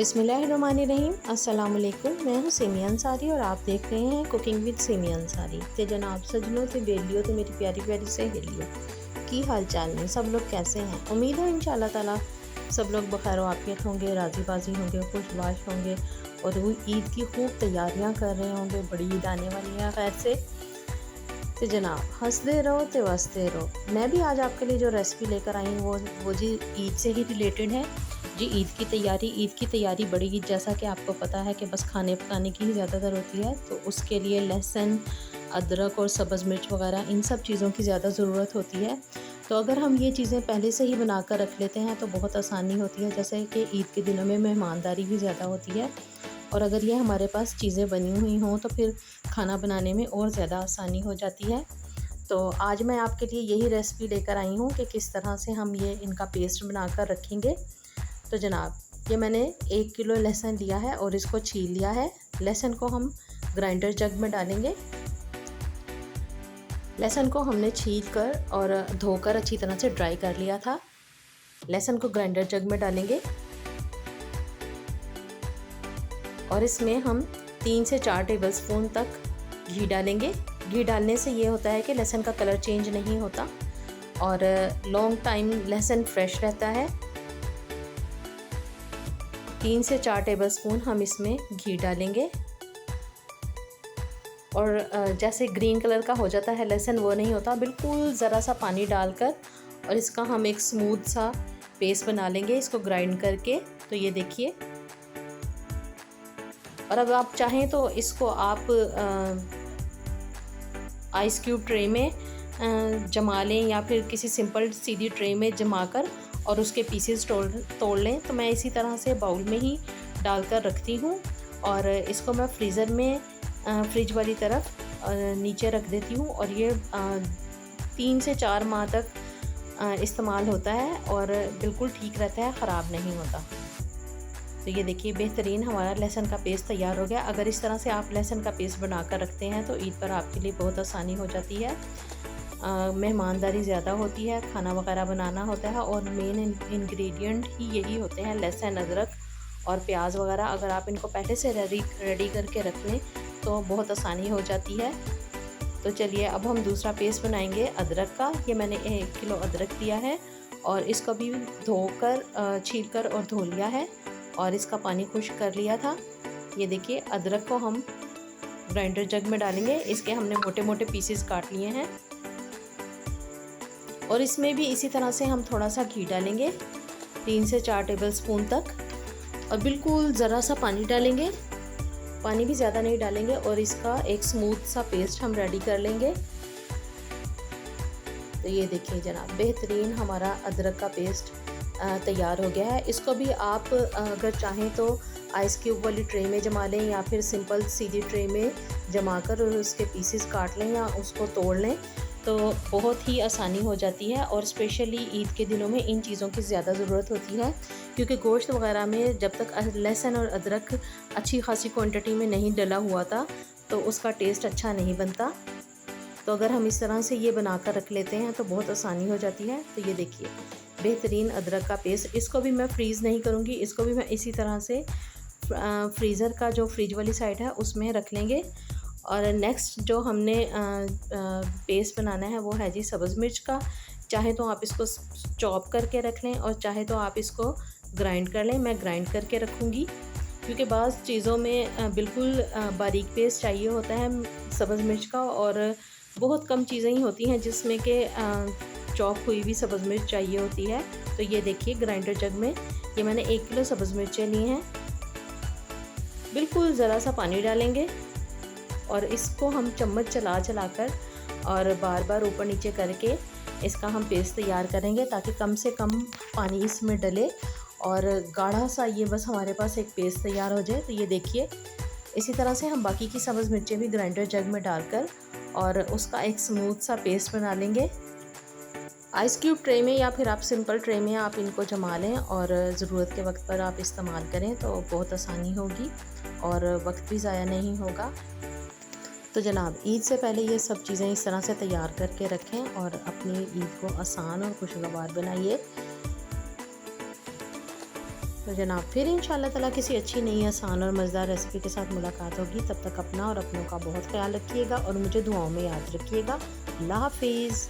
बिस्मिल्लाहिर्रहमानिर्रहीम। अस्सलाम वालेकुम। मैं हूँ सेमिया अंसारी और आप देख रहे हैं कुकिंग विद सेमिया अंसारी। ते जनाब सजनों ते बेलियो तो मेरी प्यारी प्यारी सहेलियों की हाल चाल ने सब लोग कैसे हैं। उम्मीद है इंशाल्लाह ताला सब लोग बखैर आफियत होंगे, राज़ी बाजी होंगे, खुशबाश होंगे और वो ईद की खूब तैयारियाँ कर रहे होंगे। बड़ी ईद आने वाली है खैर से। तो जनाब हंसते रहो तो वसते रहो। मैं भी आज आपके लिए जो रेसिपी लेकर आई हूँ वो जी ईद से ही रिलेटेड है जी। ईद की तैयारी बड़ी ईद जैसा कि आपको पता है कि बस खाने पकाने की ही ज़्यादातर होती है, तो उसके लिए लहसुन, अदरक और सब्ज़ मिर्च वगैरह इन सब चीज़ों की ज़्यादा ज़रूरत होती है। तो अगर हम ये चीज़ें पहले से ही बना कर रख लेते हैं तो बहुत आसानी होती है। जैसे कि ईद के दिनों में मेहमानदारी भी ज़्यादा होती है और अगर ये हमारे पास चीज़ें बनी हुई हों तो फिर खाना बनाने में और ज़्यादा आसानी हो जाती है। तो आज मैं आपके लिए यही रेसिपी लेकर आई हूँ कि किस तरह से हम ये इनका पेस्ट बनाकर रखेंगे। तो जनाब ये मैंने 1 किलो लहसुन लिया है और इसको छील लिया है। लहसुन को हम ग्राइंडर जग में डालेंगे। लहसुन को हमने छील कर और धोकर अच्छी तरह से ड्राई कर लिया था। लहसुन को ग्राइंडर जग में डालेंगे और इसमें हम 3 से 4 टेबलस्पून तक घी डालेंगे। घी डालने से ये होता है कि लहसुन का कलर चेंज नहीं होता और लॉन्ग टाइम लहसुन फ्रेश रहता है। 3 से 4 टेबलस्पून हम इसमें घी डालेंगे और जैसे ग्रीन कलर का हो जाता है लहसुन वो नहीं होता, बिल्कुल ज़रा सा पानी डालकर और इसका हम एक स्मूथ सा पेस्ट बना लेंगे इसको ग्राइंड करके। तो ये देखिए, और अब आप चाहें तो इसको आप आइस क्यूब ट्रे में जमा लें या फिर किसी सिंपल सीधी ट्रे में जमा कर और उसके पीसेस तोड़ लें। तो मैं इसी तरह से बाउल में ही डालकर रखती हूँ और इसको मैं फ्रीज़र में फ्रिज वाली तरफ नीचे रख देती हूँ और ये 3 से 4 माह तक इस्तेमाल होता है और बिल्कुल ठीक रहता है, ख़राब नहीं होता। तो ये देखिए बेहतरीन हमारा लहसुन का पेस्ट तैयार हो गया। अगर इस तरह से आप लहसुन का पेस्ट बना कर रखते हैं तो ईद पर आपके लिए बहुत आसानी हो जाती है। मेहमानदारी ज़्यादा होती है, खाना वगैरह बनाना होता है और मेन इंग्रेडिएंट ही यही होते हैं लहसुन, अदरक और प्याज वगैरह। अगर आप इनको पहले से रेडी करके रख लें तो बहुत आसानी हो जाती है। तो चलिए अब हम दूसरा पेस्ट बनाएंगे अदरक का। ये मैंने 1 किलो अदरक लिया है और इसको भी धोकर छील कर और धो लिया है और इसका पानी खुश्क कर लिया था। ये देखिए अदरक को हम ग्राइंडर जग में डालेंगे। इसके हमने मोटे मोटे पीसेस काट लिए हैं और इसमें भी इसी तरह से हम थोड़ा सा घी डालेंगे 3 से 4 टेबलस्पून तक और बिल्कुल ज़रा सा पानी डालेंगे, पानी भी ज़्यादा नहीं डालेंगे और इसका एक स्मूथ सा पेस्ट हम रेडी कर लेंगे। तो ये देखिए जनाब बेहतरीन हमारा अदरक का पेस्ट तैयार हो गया है। इसको भी आप अगर चाहें तो आइस क्यूब वाली ट्रे में जमा लें या फिर सिंपल सीधी ट्रे में जमा कर और उसके पीसेस काट लें या उसको तोड़ लें तो बहुत ही आसानी हो जाती है। और स्पेशली ईद के दिनों में इन चीज़ों की ज़्यादा ज़रूरत होती है क्योंकि गोश्त वगैरह में जब तक लहसुन और अदरक अच्छी खासी क्वांटिटी में नहीं डला हुआ था तो उसका टेस्ट अच्छा नहीं बनता। तो अगर हम इस तरह से ये बना कर रख लेते हैं तो बहुत आसानी हो जाती है। तो ये देखिए बेहतरीन अदरक का पेस्ट, इसको भी मैं फ्रीज़ नहीं करूँगी, इसको भी मैं इसी तरह से फ्रीज़र का जो फ्रिज वाली साइड है उसमें रख लेंगे। और नेक्स्ट जो हमने पेस्ट बनाना है वो है जी सब्ज़ मिर्च का। चाहे तो आप इसको चॉप करके रख लें और चाहे तो आप इसको ग्राइंड कर लें। मैं ग्राइंड करके रखूँगी क्योंकि बाज़ चीज़ों में बिल्कुल बारीक पेस्ट चाहिए होता है सब्ज़ मिर्च का और बहुत कम चीज़ें ही होती हैं जिसमें कि चॉप हुई भी सब्ज़ मिर्च चाहिए होती है। तो ये देखिए ग्राइंडर जग में ये मैंने 1 किलो सब्ज़ मिर्चें ली हैं। बिल्कुल ज़रा सा पानी डालेंगे और इसको हम चम्मच चला कर और बार बार ऊपर नीचे करके इसका हम पेस्ट तैयार करेंगे ताकि कम से कम पानी इसमें डले और गाढ़ा सा ये बस हमारे पास एक पेस्ट तैयार हो जाए। तो ये देखिए इसी तरह से हम बाकी की सब्ज़ मिर्चें भी ग्राइंडर जग में डालकर और उसका एक स्मूथ सा पेस्ट बना लेंगे। आइस क्यूब ट्रे में या फिर आप सिंपल ट्रे में आप इनको जमा लें और ज़रूरत के वक्त पर आप इस्तेमाल करें तो बहुत आसानी होगी और वक्त भी ज़ाया नहीं होगा। तो जनाब ईद से पहले ये सब चीज़ें इस तरह से तैयार करके रखें और अपनी ईद को आसान और खुशगवार बनाइए। तो तो जनाब फिर इंशाल्लाह ताला किसी अच्छी नई आसान और मज़ेदार रेसिपी के साथ मुलाकात होगी। तब तक अपना और अपनों का बहुत ख्याल रखिएगा और मुझे दुआओं में याद रखिएगा। अल्लाह हाफिज़।